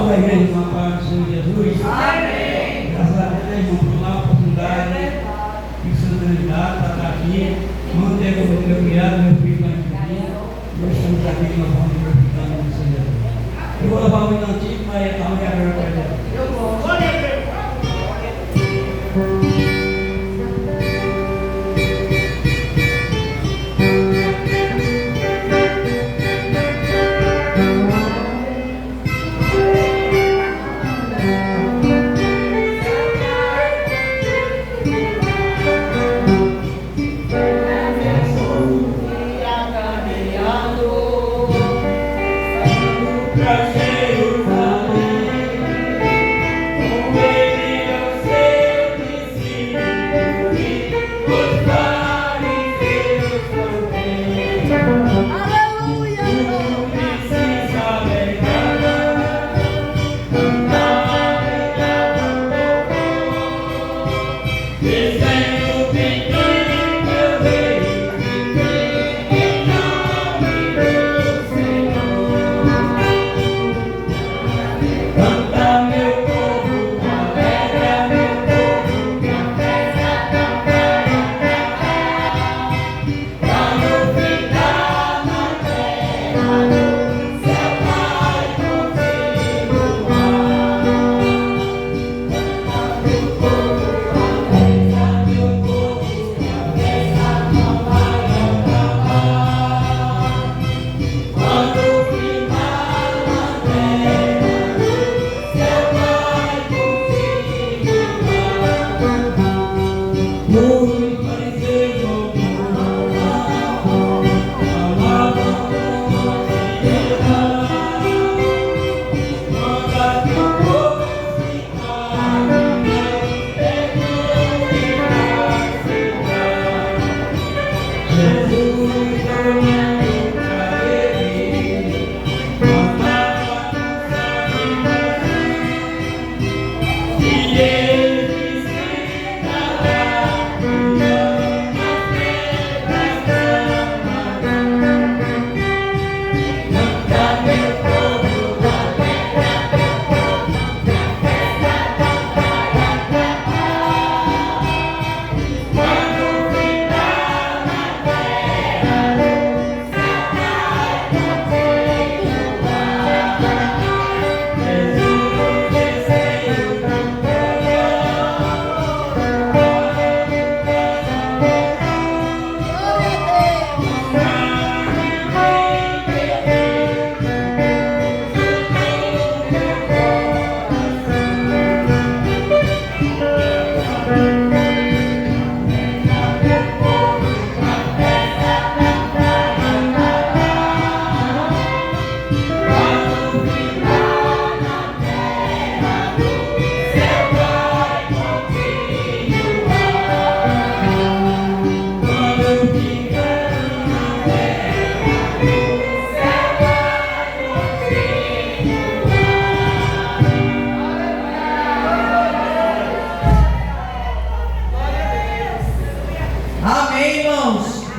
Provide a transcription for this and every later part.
a igreja com a paz do Senhor Jesus. Amém. Graças a Deus, irmão, por uma oportunidade que o Senhor tem dado para estar aqui. Manter como meu criado, meu filho vai pedir. Nós estamos aqui com a forma de glorificando o Senhor Jesus. Eu vou levar um minutinho, mas a mulher vai perder. Eu vou.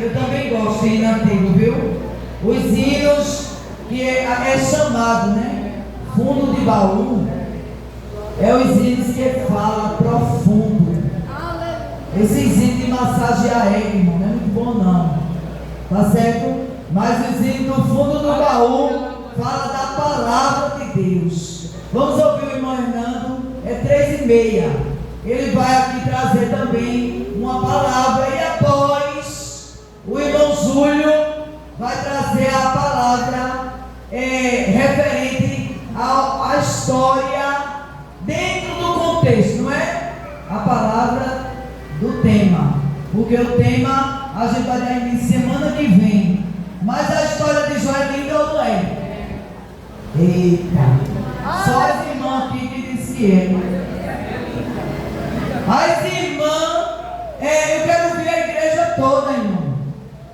Eu também gosto de hino antigo, viu? Os hinos que é chamado, né? Fundo de baú. É os hinos que fala profundo. Esses hinos de massagear ego, irmão, não é muito bom não. Tá certo? Mas os hinos do fundo do baú fala da palavra de Deus. Vamos ouvir o irmão Hernando, é 3h30. Ele vai aqui trazer também uma palavra e após o irmão Júlio vai trazer a palavra referente à história dentro do contexto, não é? A palavra do tema, porque o tema a gente vai dar início semana que vem, mas a história de Jó é linda ou não é? Eita, só as irmãs aqui que disse que é. As irmãs, eu quero ver a igreja toda, irmão.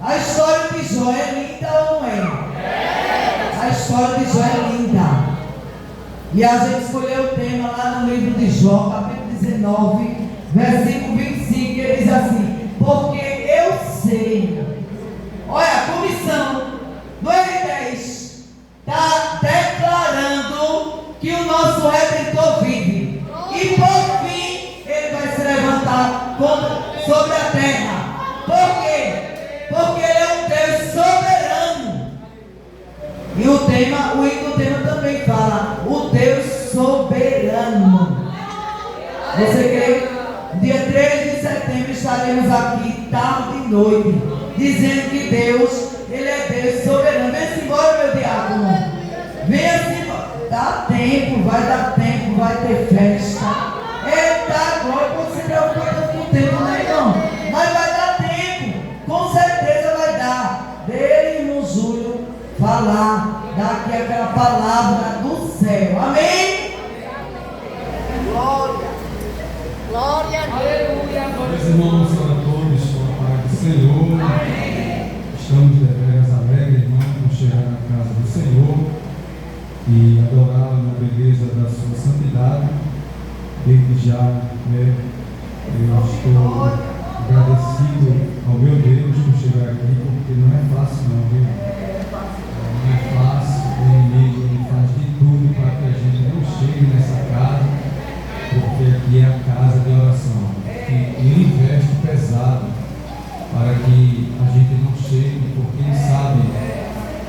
A história de Jó é linda ou não é? A história de Jó é linda. E a gente escolheu o tema lá no livro de Jó, capítulo 19, versículo 25, que ele diz assim: porque eu sei. Olha, a comissão do R10 está declarando que o nosso sobre a terra. Por quê? Porque Ele é um Deus soberano. E o hino do tema também fala, o Deus soberano. Você crê? Dia 3 de setembro estaremos aqui, tarde e noite, dizendo que Deus, Ele é Deus soberano. Vem-se embora, meu diácono. Venha-se embora. Dá tempo, vai ter festa. Eita, agora você se preocupa com o tempo, não é, irmão? Mas vai dar tempo, com certeza vai dar. Dele, irmão Júlio, falar, dar aqui aquela palavra do céu. Amém? Glória. Glória a Deus. Meus irmãos, a todos, com a paz do Senhor. Estamos deveras alegres, irmãos, por chegar na casa do Senhor e adorá-lo na beleza da sua santidade. Desde já, eu estou agradecido ao meu Deus por chegar aqui, porque não é fácil não, viu? Não é fácil, o inimigo faz de tudo para que a gente não chegue nessa casa, porque aqui é a casa de oração. E ele investe pesado para que a gente não chegue, porque ele sabe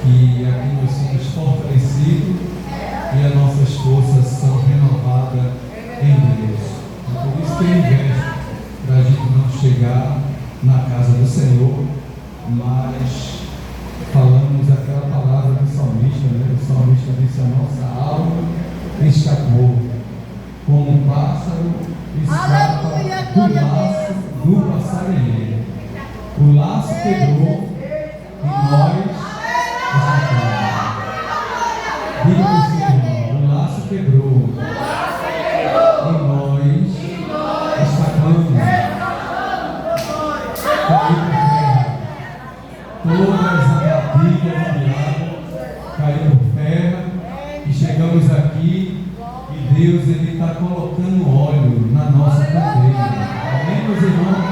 que aqui nós somos fortalecidos e as nossas forças são renovadas em Deus. É por isso que ele investe, para a gente não chegar na casa do Senhor, mas falamos aquela palavra do salmista, né? O salmista disse: a nossa alma escapou como um pássaro escapa do laço do passarinheiro. O laço quebrou e nós escapamos. Diga para o seu irmão: o laço quebrou e nós escapamos. Caiu por terra. Todas as armadilhas do diabo caíram por terra e chegamos aqui. E Deus, Ele está colocando óleo na nossa candeia. Amém, meus irmãos?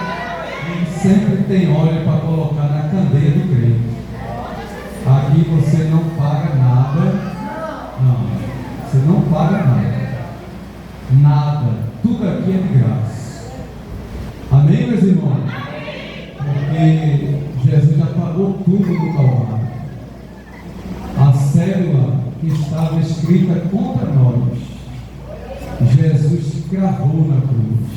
Ele sempre tem óleo para colocar na candeia do crente. Aqui você não paga nada. Não, você não paga nada. Nada. Tudo aqui é de graça. Amém, meus irmãos? Porque Jesus já pagou tudo no Calvário. A cédula que estava escrita contra nós, Jesus cravou na cruz.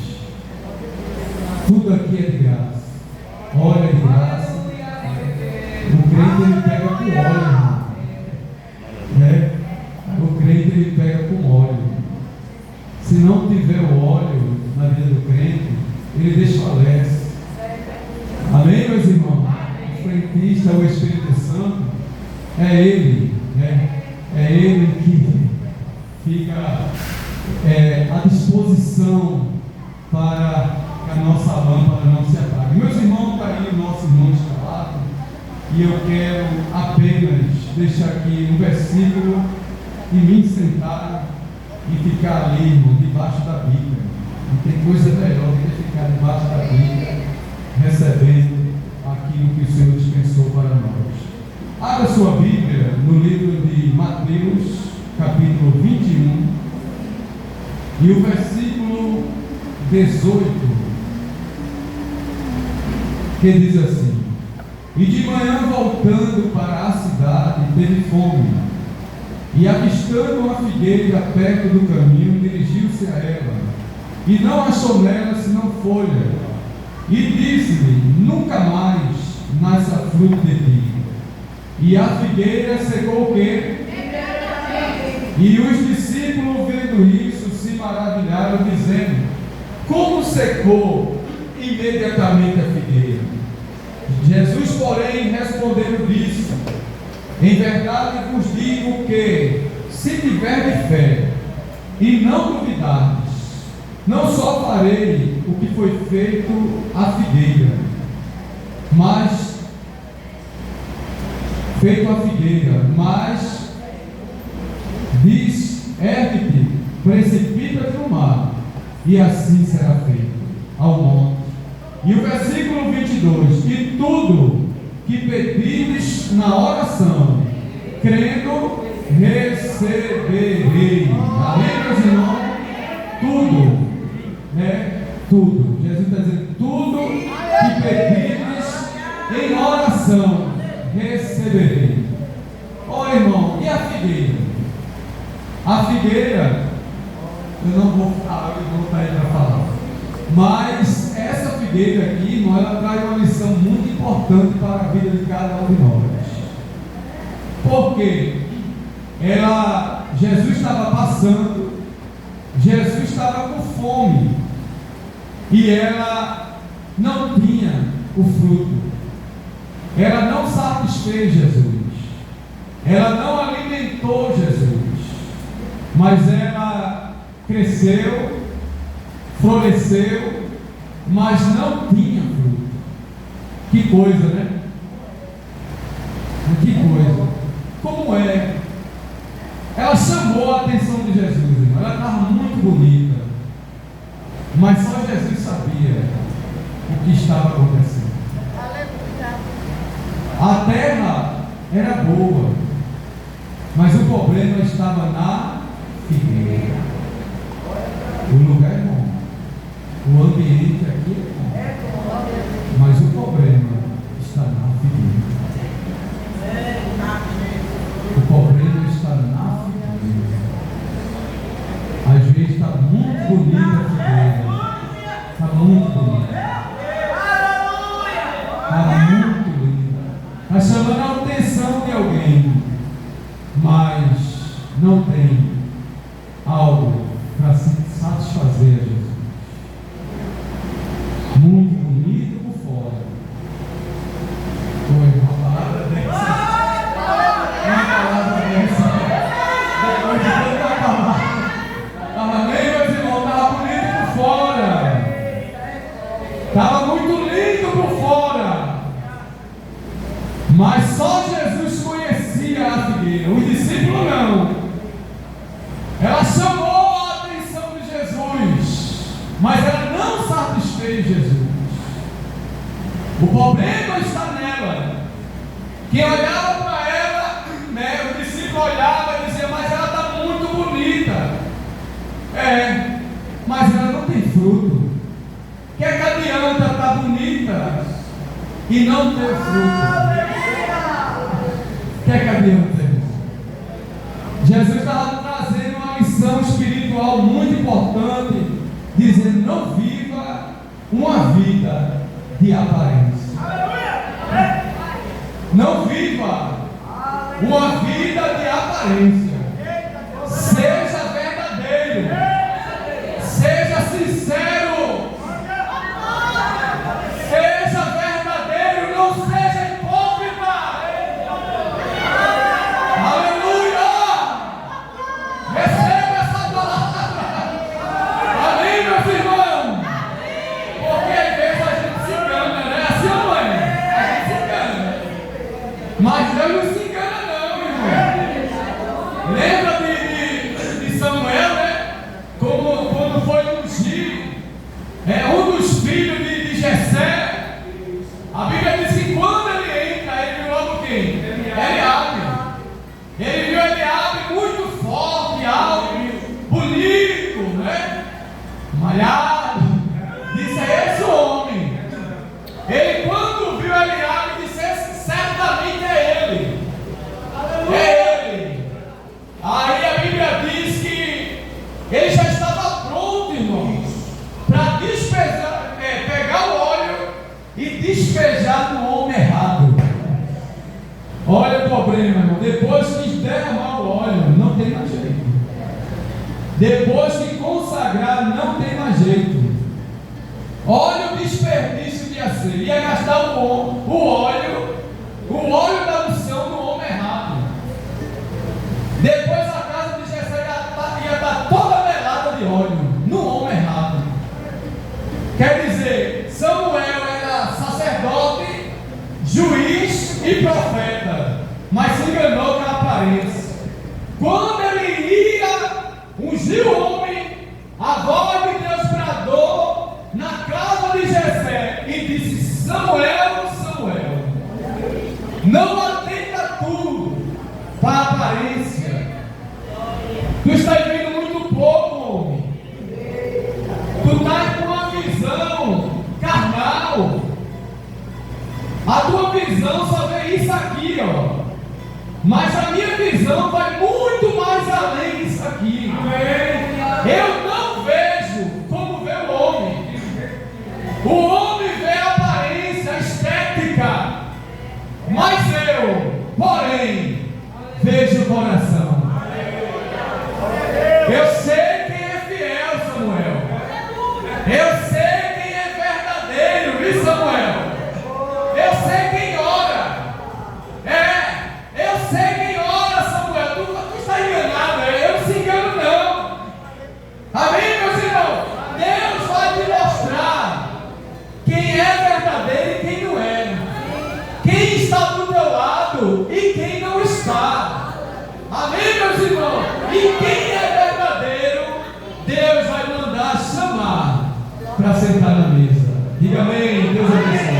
Tudo aqui é de graça. Óleo é de graça. O crente ele pega com óleo, irmão. Né? O crente ele pega com óleo. Se não tiver o óleo na vida do crente, ele desfalece. Amém, meus irmãos? O frentista, o Espírito Santo, é Ele, né? É Ele que fica à disposição para que a nossa lâmpada não se apague. Meus irmãos, está aí o nosso irmão escalado, e eu quero apenas deixar aqui um versículo e me sentar e ficar ali, irmão, debaixo da Bíblia. Não tem coisa melhor do que ficar debaixo da Bíblia, recebendo aquilo que o Senhor dispensou para nós. Abra sua Bíblia no livro de Mateus, capítulo 21, e o versículo 18, que diz assim: e de manhã, voltando para a cidade, teve fome, e avistando uma figueira perto do caminho, dirigiu-se a ela, e não achou nela senão folha, e disse-lhe: nunca mais nasça fruto de ti. E a figueira secou o quê? E os discípulos, vendo isso, se maravilharam, dizendo: como secou imediatamente a figueira? Jesus, porém, respondendo, disse: em verdade vos digo que, se tiverdes fé e não duvidardes, não só farei o que foi feito à figueira, mas diz: ergue-te, precipita-te no mar, e assim será feito ao monte. E o versículo 22: e tudo que pedires na oração, crendo, receberei. Amém, meus irmãos? Tudo, né? Tudo. Jesus está dizendo: tudo pedirdes em oração, receberei. Ó irmão, e a figueira? A figueira, eu não vou estar aí para falar, mas essa figueira aqui, irmão, ela traz uma lição muito importante para a vida de cada um de nós. Por quê? Jesus estava passando, Jesus estava com fome, e ela não tinha o fruto, ela não satisfez Jesus, ela não alimentou Jesus, mas ela cresceu, floresceu, mas não tinha fruto. Que coisa, né? Que coisa. Como é? Ela chamou a atenção de Jesus, irmão. Ela estava muito bonita, mas só Jesus sabia o que estava acontecendo. A terra era boa, mas o problema estava na figueira. O lugar é bom, o ambiente aqui é bom, mas o problema está na figueira. O problema está na figueira. Às vezes está muito bonita a figueira, está muito bonita, está muito linda, está chamando a atenção de alguém, mas não tem algo para se satisfazer a Jesus. Muito bonito por fora. Foi uma palavra dessa. Uma palavra dessa. Depois de tanta palavra. Estava bem, meus irmãos, estava bonito por fora. Estava muito lindo por fora. Mas só Jesus conhecia a figueira. Os discípulos não. Ela chamou a atenção de Jesus, mas ela não satisfez Jesus. O problema está nela. Quem olhava para ela, né, o discípulo olhava e dizia, mas ela está muito bonita. Mas ela não tem fruto. O que adianta estar bonita e não ter fruto? O que adianta? Jesus estava trazendo uma lição espiritual muito importante, dizendo: não viva uma vida de aparência. Não viva uma vida de aparência. Seja verdadeiro, seja sincero, seja verdadeiro, não seja hipócrita. Aleluia! Receba essa palavra. Amém, meus irmãos? Porque às vezes a gente se engana, né? Assim não é? A gente se engana. Mas Deus não se engana, não, irmão. Lembra de Samuel, né? Quando foi ungir um dos filhos de Jessé. A Bíblia diz que quando ele entra, ele viu logo quem? Eliabe. Ele viu Eliabe muito forte, alto, bonito, né? Malhado. Disse: é esse o homem. Ele, quando viu Eliabe, disse: certamente é ele. É ele. Aí a Bíblia diz que ele já estava pronto, irmãos, para despejar, pegar o óleo e despejar no homem errado. Olha o problema, irmão. Depois que derramar o óleo, não tem mais jeito. Depois que consagrar, não tem mais jeito. Olha o desperdício que ia ser. Ia gastar o óleo da unção no homem errado. Depois a casa de Jessé ia estar toda melada de óleo no homem errado. Quer dizer, Samuel era sacerdote, juiz e profeta, mas se enganou com a aparência. Quando ele ia ungir o homem, a voz de Deus bradou na casa de Jessé e disse: Samuel, Samuel, não atenda tudo para a aparência. Tu estás vendo muito pouco, homem. Tu estás com uma visão carnal. visão só vê isso aqui, ó. Mas a minha visão vai muito mais além disso aqui. Eu não vejo como vê o homem. O homem vê a aparência, a estética. Mas eu, porém, vejo o coração. Eu sei quem é fiel, Samuel. Eu sei quem é verdadeiro, viu, Samuel? Eu sei quem ora. Eu sei quem ora, Samuel. Tu está enganado, eu não se engano, não. Amém, meus irmãos? Deus vai te mostrar quem é verdadeiro e quem não é. Quem está do teu lado e quem não está. Amém, meus irmãos? E quem é verdadeiro, Deus vai mandar chamar para sentar na mesa. Diga amém, Deus abençoe.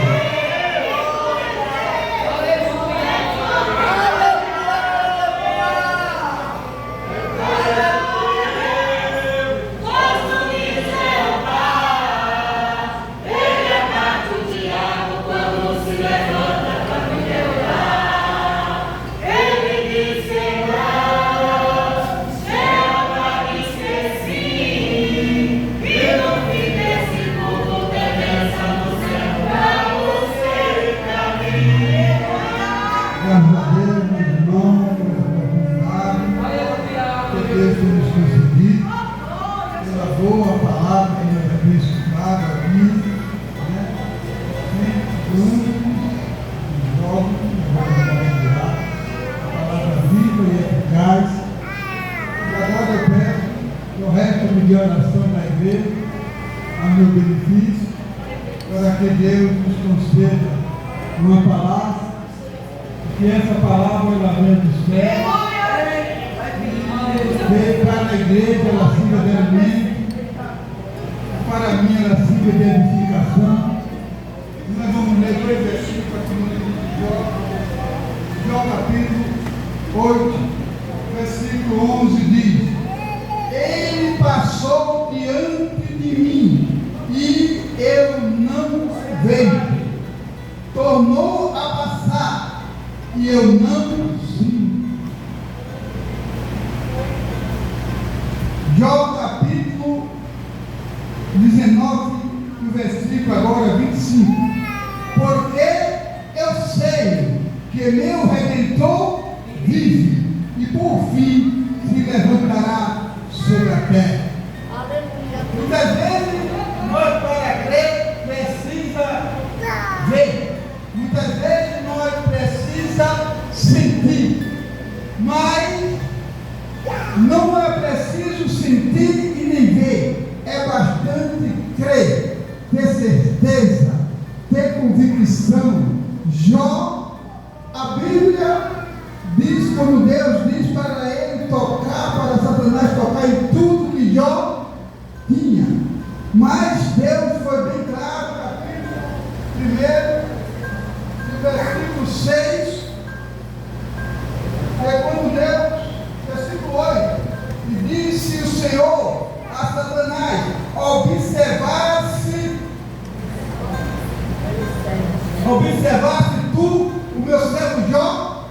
Observaste tu o meu servo Jó,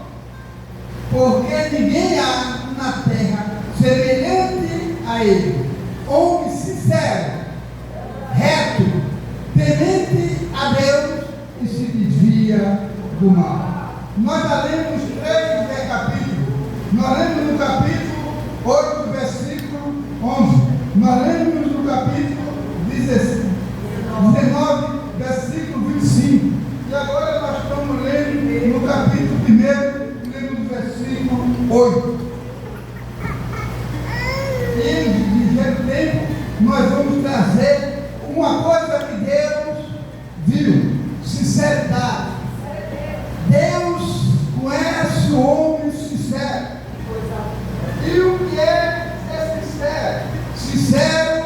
porque ninguém há na terra semelhante a ele, homem sincero, reto, temente a Deus e se desvia do mal. Nós já lemos 3 capítulos. Nós lemos no capítulo 8, versículo 11. Nós lemos no capítulo 19, versículo 25. E agora nós estamos lendo no capítulo 1, lendo no versículo 8. E de ligeiro tempo nós vamos trazer uma coisa que Deus viu: sinceridade. Deus conhece o homem sincero. E o que é sincero? Sincero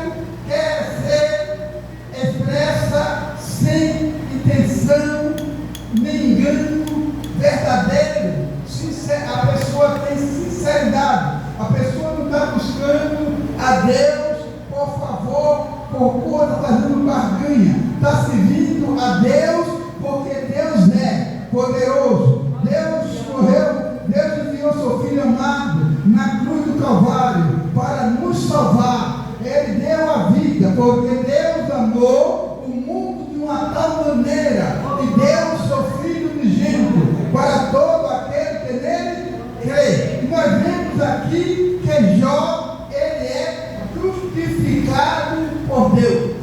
poderoso. Deus morreu, Deus enviou seu Filho amado na cruz do Calvário para nos salvar. Ele deu a vida, porque Deus amou o mundo de uma tal maneira e deu o seu Filho unigênito para todo aquele que nele crê. E nós vemos aqui que Jó, ele é justificado por Deus.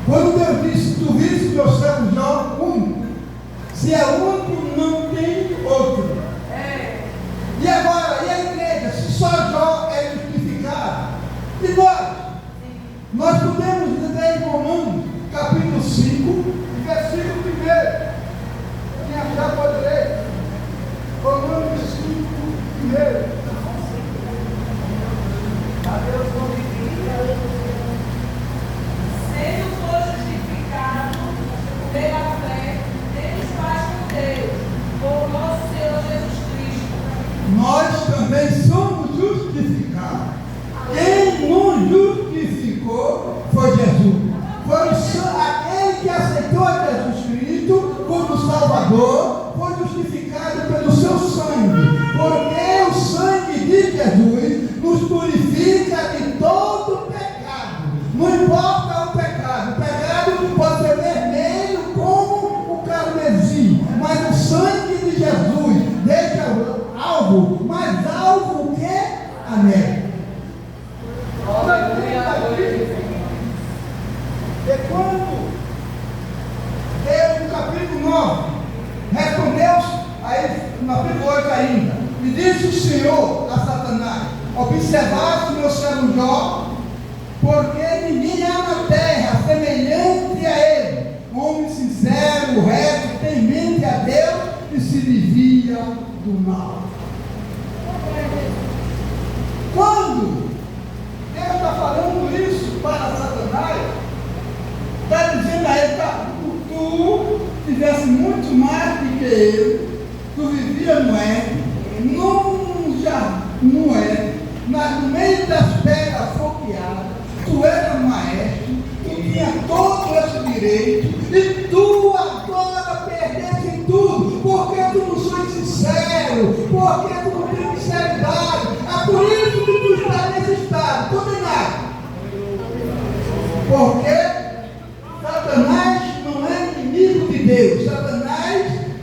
Quando Deus disse: tu viste meu servo Jó, se é único, não tem outro. E agora, e a igreja? Se só Jó é justificado, e nós podemos ler em Romanos, capítulo 5, versículo 1. Quem achar pode ler. Romanos 5, 1. Deus glorifica. Sendo for justificado pela fé, temos paz com Deus, por nosso Senhor Jesus Cristo. Nós também somos justificados. Quem nos justificou foi Jesus. Foi aquele que aceitou a Jesus Cristo como Salvador, foi justificado pelo seu sangue. Porque o sangue de Jesus nos purifica de todo pecado. Não importa o pecado. O pecado pode ser vermelho como o carmesim, mas o sangue de Jesus deixa alvo, mais alvo que a neve. E quando Deus, no capítulo 9, respondeu, aí, no capítulo 8 ainda, e disse o Senhor a Satanás: observaste meu servo Jó, porque ninguém há na terra semelhante a ele, homem sincero, reto, temente a Deus e se desvia do mal. Quando Deus está falando isso para Satanás, está dizendo a ele: tu tivesse muito mais do que ele, tu vivia no Éden, no Éden, no meio das pedras foqueadas, tu era maestro, tu tinha todo esse direito, e tu agora perdeste tudo, porque tu não és sincero, porque tu não tem sinceridade. É por isso que tu está nesse estado, condenado. Porque Satanás não é inimigo de Deus. Satanás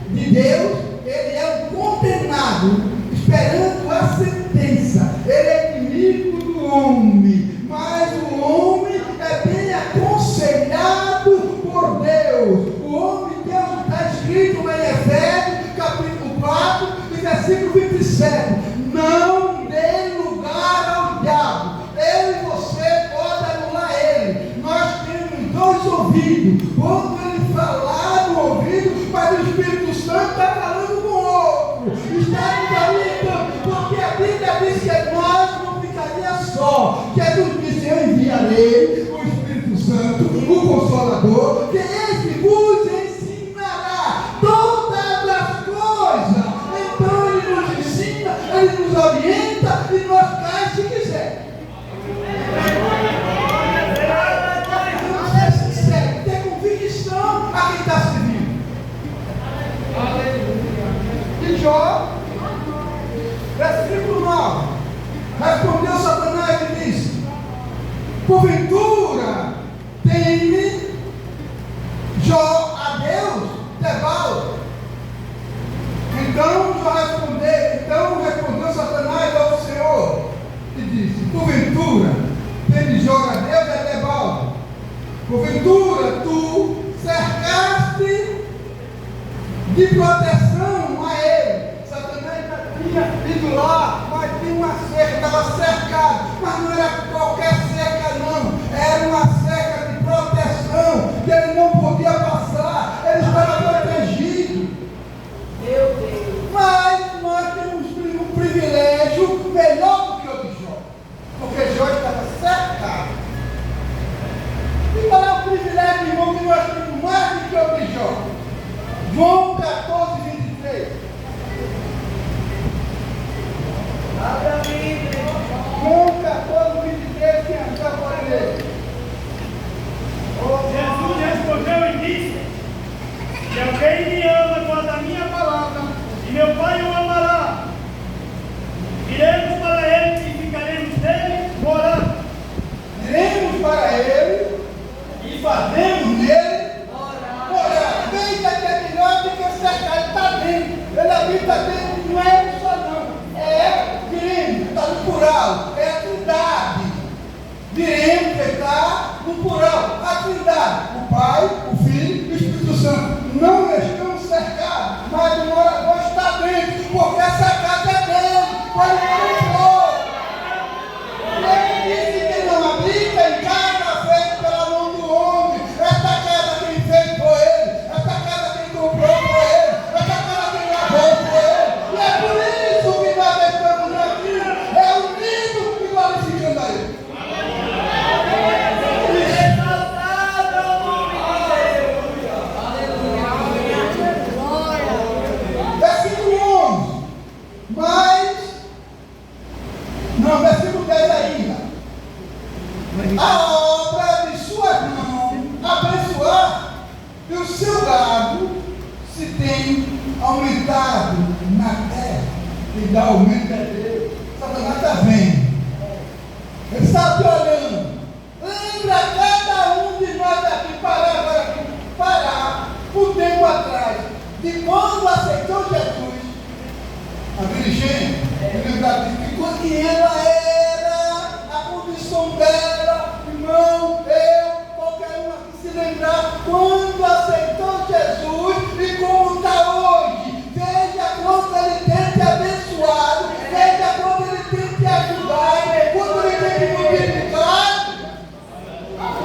de Deus, ele é um condenado, esperando a sentença. Ele é inimigo do homem, mas o homem é bem aconselhado por Deus. O homem, Deus está escrito em Efésios, capítulo 4, versículo 27. Não dê lugar ao diabo. Eu e você pode anular ele. Nós temos dois ouvidos. Quando ele falar no ouvido, mas o Espírito Santo está falando com o outro. Está nos orientando. Porque a Bíblia diz que nós não ficaríamos só. Jesus disse: eu enviarei o Espírito Santo, o Consolador, que esse vos ensinará todas as coisas. Então ele nos ensina, ele nos orienta e nós caímos se quiser. Vamos ser sinceros, ter convicção a quem está servindo. E Jó, versículo 9, respondeu Satanás e disse: porventura teme Jó a Deus, Tebal? Então respondeu Satanás ao Senhor e disse: porventura teme Jó a Deus, Tebal? Porventura tu cercaste de proteção a ele. Satanás já tinha ido lá, mas tinha uma cerca, estava cercado, mas não era qualquer cerca não, era uma cerca de proteção, que ele não podia passar, ele estava protegido. Meu Deus. Mas nós temos um privilégio melhor do que o de Jó, porque Jó estava cercado. E qual é o privilégio, irmão, que nós temos mais do que o de Jó? João 14, 23. Abra a Bíblia. João 14, 23, quem achar pode ler. Jesus respondeu e disse: se alguém me ama, guardará que fazemos nele? Orar. Bem, daqui é melhor do que cercar, ele está dentro. Ele habita dentro, não é ele só não. É diremos, está no plural, é a trindade. Diremos que está no plural, a trindade. O Pai, o Filho e o Espírito Santo. Não estamos cercados, mas o morador está dentro, porque essa casa é dele, foi ele que comprou. Ele disse que não habita em casa feita pela mão do homem. Esta casa quem fez foi ele, esta casa quem comprou foi ele, esta casa quem lavou foi ele. E é por isso que nós estamos aqui, reunidos e glorificando a ele. Versículo 10 ainda. A obra de suas mãos abençoar, e o seu gado se tem aumentado na terra. E dá aumento a Deus. Satanás está vendo. Ele está te olhando. Lembra cada um de nós aqui, parar um tempo atrás, de quando aceitou Jesus. A dirigente, lembrar de quando que ela era, a condição dela, irmão, qualquer um aqui se lembrar, quando aceitou Jesus e como está hoje. Veja quanto ele tem te abençoado, veja quanto ele tem te ajudado, quanto ele tem te multiplicado.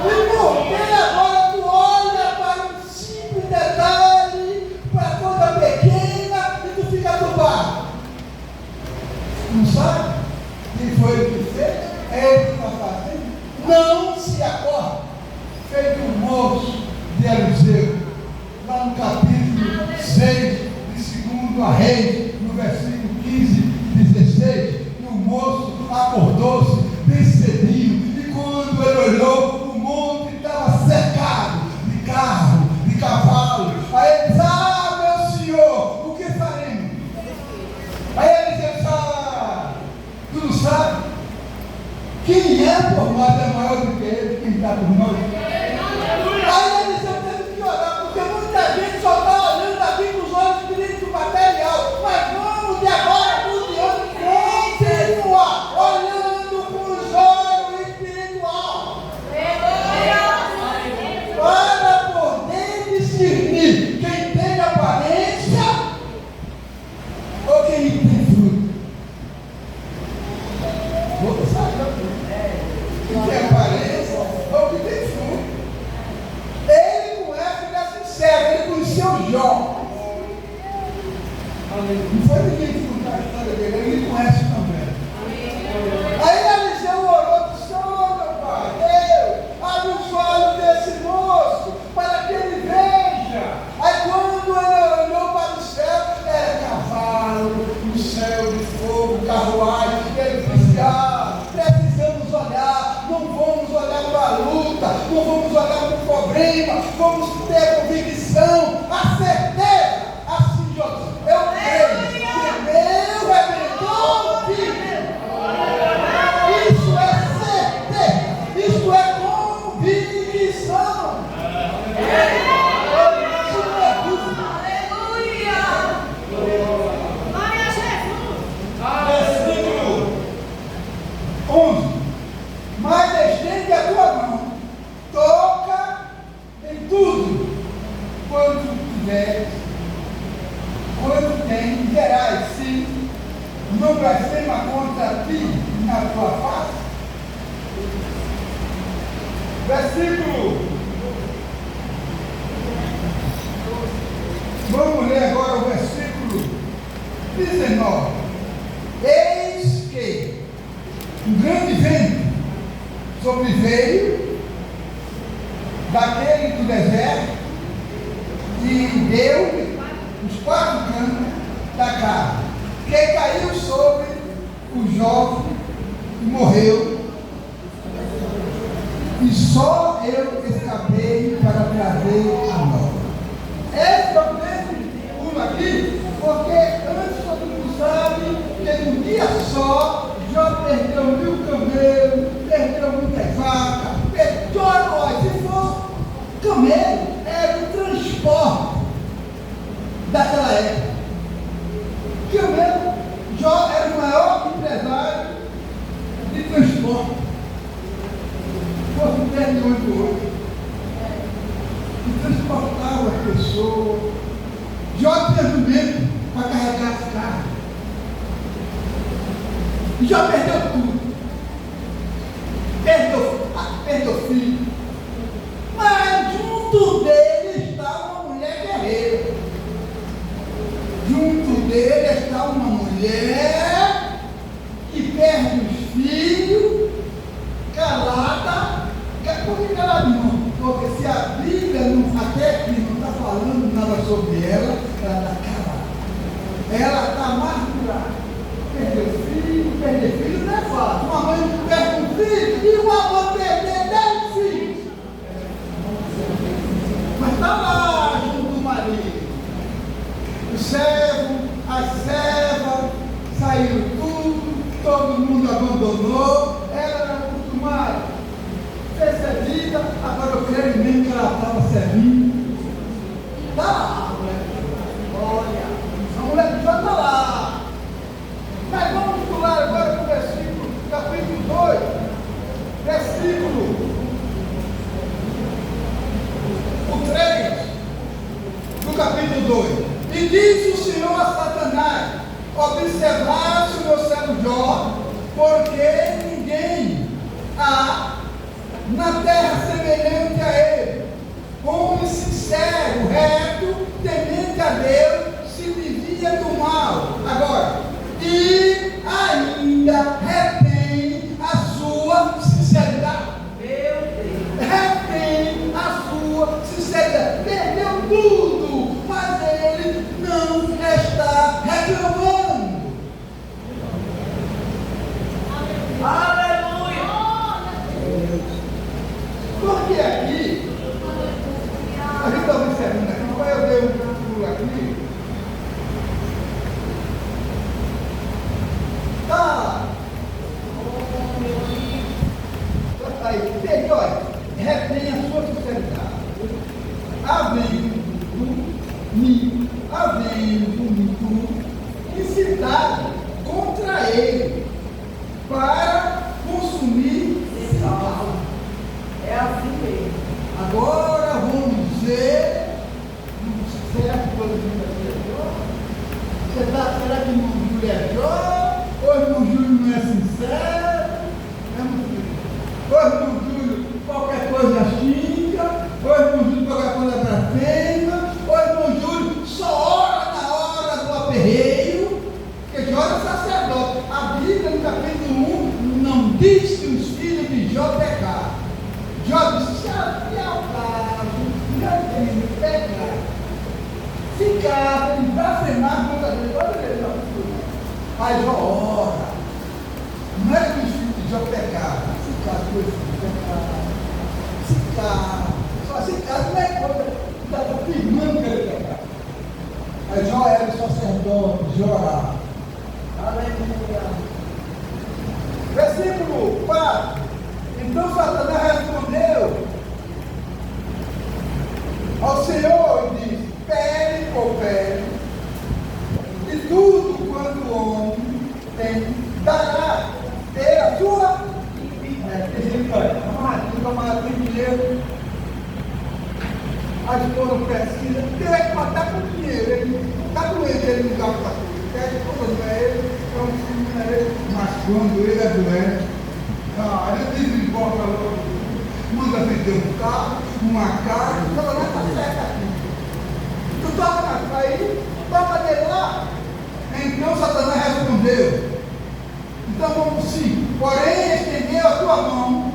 Irmão, e agora tu olha para um simples detalhe, para a coisa pequena, e tu fica turbado. Não sabe? Quem foi o que fez? É ele que está fazendo. Não se acorda. Feito um moço de Eliseu, lá no capítulo 6 de 2 Reis, no versículo 15 e 16. E o moço acordou-se bem cedinho. E quando ele olhou, o monte estava cercado de carro, de cavalo. Aí ele disse: ah, meu senhor, o que faremos? Aí ele disse: tu não sabe? Quem é por nós é maior do que ele, quem está por nós. Aí ele disse: eu tenho que orar, porque muita gente só está olhando aqui com os olhos espirituais material. Mas vamos de agora por diante continuar olhando com os olhos espirituais. Para poder discernir quem tem aparência ou quem tem fruto. Você sabe, que tem aparência ou que tem fruto. Ele conhece, ele é sincero, ele conheceu Jó. Não foi ninguém que contou a história dele, ele conhece também. Aí Eliseu orou do Senhor, meu pai, Deus, abre os olhos desse moço, para que ele veja. Aí quando ele olhou para o céu, era cavalo, o céu de fogo, carruagem, ele disse: ah, precisamos olhar, não vamos olhar para a luta, não vamos olhar para o problema, vamos ter convicção, a certeza, assim, José, eu creio que meu Redentor vive. Isso é certeza, isso é convicção. Isso não é dúvida. Versículo 11. Mas estende a tua mão, toca em tudo, quanto tiveres, quanto tens, verás, sim, não blasfema contra ti na tua face. Versículo. Vamos ler agora o versículo 19. Eis que um grande vento sobreveio daquele do deserto e deu os 4 cantos da casa, que caiu sobre o jovem e morreu. E só eu escapei para trazer a nova. Esse é o mesmo aqui, porque antes todo mundo sabe que num dia só Jó perdeu 1000 camelos, perdeu muitas vacas, perdeu a voz. Se fosse camelo era o transporte daquela época. Camelo, Jó era o maior empresário de transporte. Fosse 10 milhões de hoje. E transportava as pessoas. Jó tinha jumento para carregar as cargas. E Jó perdeu tudo. Perdeu filho. Mas junto dele está uma mulher guerreira. Junto dele está uma mulher que perde os filhos, calada. Por que calada não? Porque se a Bíblia até aqui não está falando nada sobre ela está calada. Ela está amargurada. Perder filho não é fácil. Uma mãe perde um filho e uma mãe perder 10 filhos. Mas está lá junto do marido. O servo, a serva, saíram tudo, todo mundo abandonou. Ela era acostumada, fez servida, agora eu creio mesmo que ela estava servindo. Está lá, mulher. Olha, a mulher já está lá. Mas vamos pular agora para o versículo, capítulo 2, versículo 3 do capítulo 2. E disse o Senhor a Satanás: observaste o meu servo Jó, porque ninguém há na terra semelhante a ele, homem sincero, reto, temente a Deus, se desvia do mal. Agora, e ainda retém a sua sinceridade. Meu Deus. Retém a sua sinceridade. Perdeu tudo, mas ele não está reclamando. Aleluia. Porque aqui, a gente está observando aqui, qual eu dei um pulo aqui. Aí, olha, retém a sua sinceridade. Havendo muito incitado contra ele para consumir sal. É assim mesmo. Agora vamos ver. Será que todo mundo é Jó? Será que o irmão Júlio é Jó? Ou o irmão Júlio não é sincero? Ou o irmão Júlio qualquer coisa xinga? Ou o irmão Júlio qualquer coisa blasfema? Ou o irmão Júlio só ora na hora do aperreio? Porque Jó era sacerdote. A Bíblia, no capítulo 1, não diz que os filhos de Jó pecaram. Jó disse: se havia o caso, meu filho pecar, se caso ele blasfemar contra Deus, olha ele. Aí Jó ora. Não é que os filhos de Jó pecaram. Se caso os filhos pecaram. Se caso. Só se caso não é coisa. Está afirmando que ele pecaram. Aí Jó era o sacerdote, Jó orava. Aleluia. Versículo 4. Então Satanás respondeu ao Senhor e disse: pele por pele, e tudo quanto o homem tem, dará ter a sua amarradinho, dinheiro. As foram pesquisas, ele é que matar com dinheiro, ele está com ele no carro da coisa, quer que todas não é ele, então não é ele, mas quando ele é doente, ele desemboca logo, manda vender um carro, uma casa, toda lá está certa aqui. Tu toca aí, toca dele lá. Então Satanás respondeu: então vamos sim, porém estende a tua mão,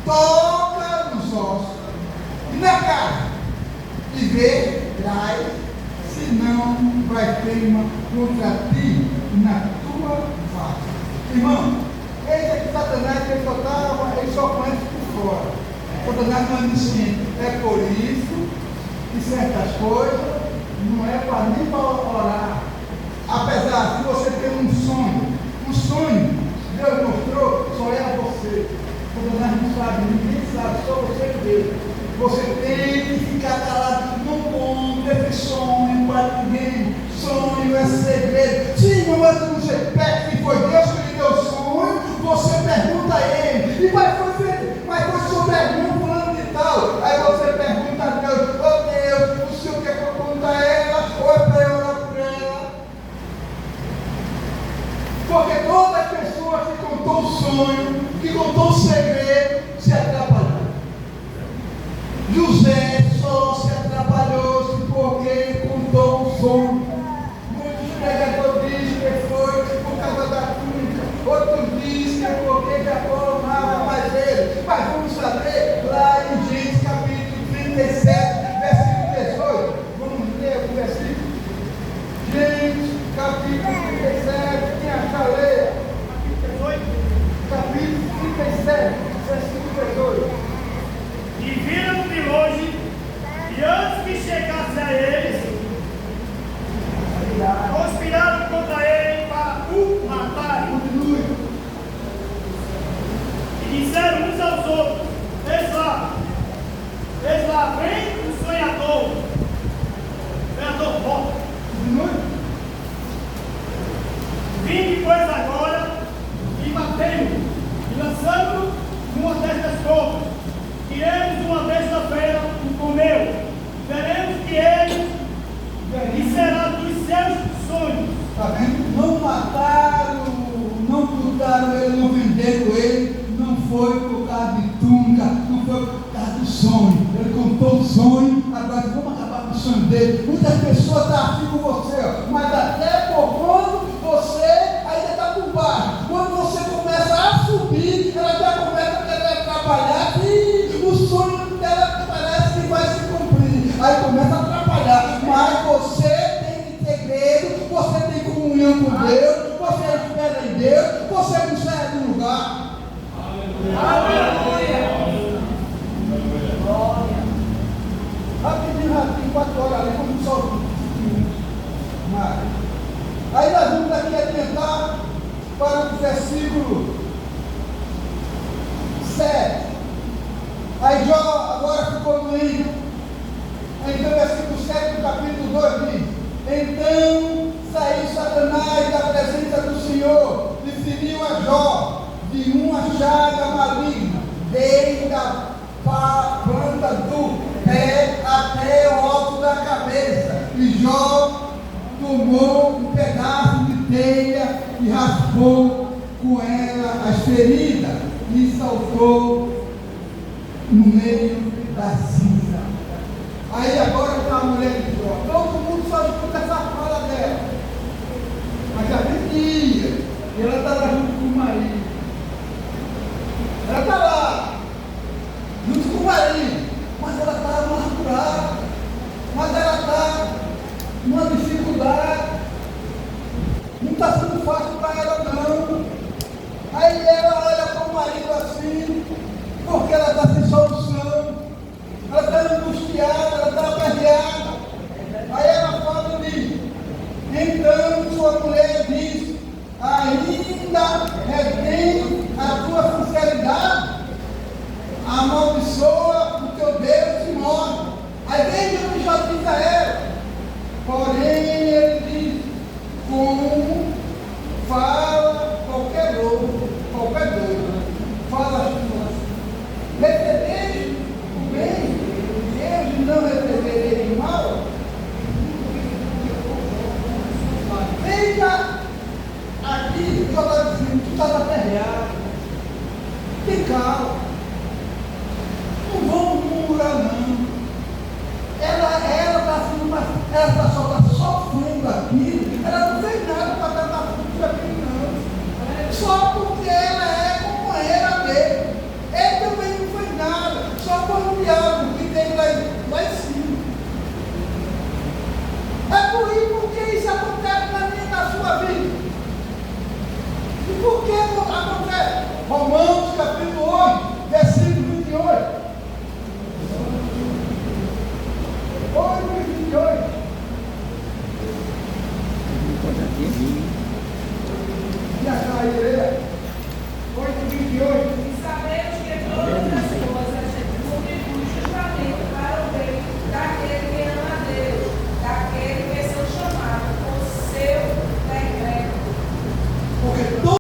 toca nos ossos e na carne, e verás se não vai queima contra ti na tua face. Irmão, esse aqui Satanás, ele só conhece por fora. Satanás não é onisciente. É por isso que certas coisas não é para nem para orar. Apesar de você ter um sonho, Deus mostrou, só é a você. Satanás não sabe, ninguém sabe, só você Você tem que ficar calado, não conta esse sonho para ninguém. Sonho é segredo. Sim, mas você pede que foi Deus que lhe deu o sonho, você pergunta a ele. E mas foi sobre a irmã fulano de tal. Aí você pergunta a Deus, oh Deus, o senhor quer que eu conte a ela ou é para eu orar por ela? Porque toda pessoa que contou o sonho, que contou o segredo, se atrapalhou. José só se atrapalhou porque contou o sonho. Muitos pregadores dizem que foi por causa da túnica, outros dizem que é porque Jacó amava mais ele. Mas vamos saber lá em Gênesis capítulo 37, versículo 18. Vamos ler o versículo. Gênesis capítulo 37, quem achar leia. Capítulo 37, versículo 18. E viram de longe, e antes que chegasse a eles, conspiraram contra ele para o matarem. Continue. E disseram uns aos outros: eis lá vem o sonhador. Sonhador, volta. Continue. Vinde, pois, agora, e matemos, e lançamos-no numa destas covas. Iremos uma vez na feira o comeu, veremos que ele e será dos seus sonhos. Está vendo? Não mataram, não cortaram ele, não venderam ele, não foi por causa de túnica, não foi por causa do sonho. Ele contou o sonho, agora vamos acabar com o sonho dele. Muitas pessoas estão assim com você, ó, mas até por quando você ainda está por baixo. Quando você começa a subir, ela já começa a querer atrapalhar e o sonho dela parece que vai se cumprir. Aí começa a atrapalhar, mas você tem segredo, você tem comunhão com Deus, você espera em Deus, você não sai do lugar. Aleluia! Rapidinho, 4 horas ali, como só 5 minutos. Aí nós vamos aqui adiantar para o versículo 7. Aí Jó agora ficou doente. Então, versículo 7 do capítulo 2 diz: então saiu Satanás da presença do Senhor e feriu a Jó de uma chaga maligna, desde a planta do pé até o alto da cabeça. E Jó tomou um pedaço de telha e raspou com ela as feridas e saltou no meio da cinza. Aí agora está a mulher de Jó. Todo mundo só escuta essa fala dela. Mas já tem dia. E ela está lá junto com o marido. Ela está lá, junto com o marido. Mas ela está amargurada. Mas ela está numa dificuldade. Não está sendo fácil para ela não. Aí ela olha para o marido assim, porque ela está sem solução. Ela está angustiada, ela está aperreada. Aí ela fala ali. Então sua mulher diz: ainda retém a tua sinceridade, amaldiçoa o teu Deus e morre. Aí veja o que já diz a ela. Porém ele diz: como fala qualquer doido, fala as tuas. Recebeis o bem, Deus não receberei o mal. Veja aqui, o está dizendo: tu estás aperreado, tem calma, não vamos murmurar não. Ela só está sofrendo aquilo, ela não fez nada para tratar tudo aquilo não. Só porque ela é companheira dele. Ele também não fez nada, só foi o diabo que tem lá em cima. É por isso que isso acontece na sua vida. E por que acontece? Romanos capítulo 8, versículo 28. 8:28. E a Caíra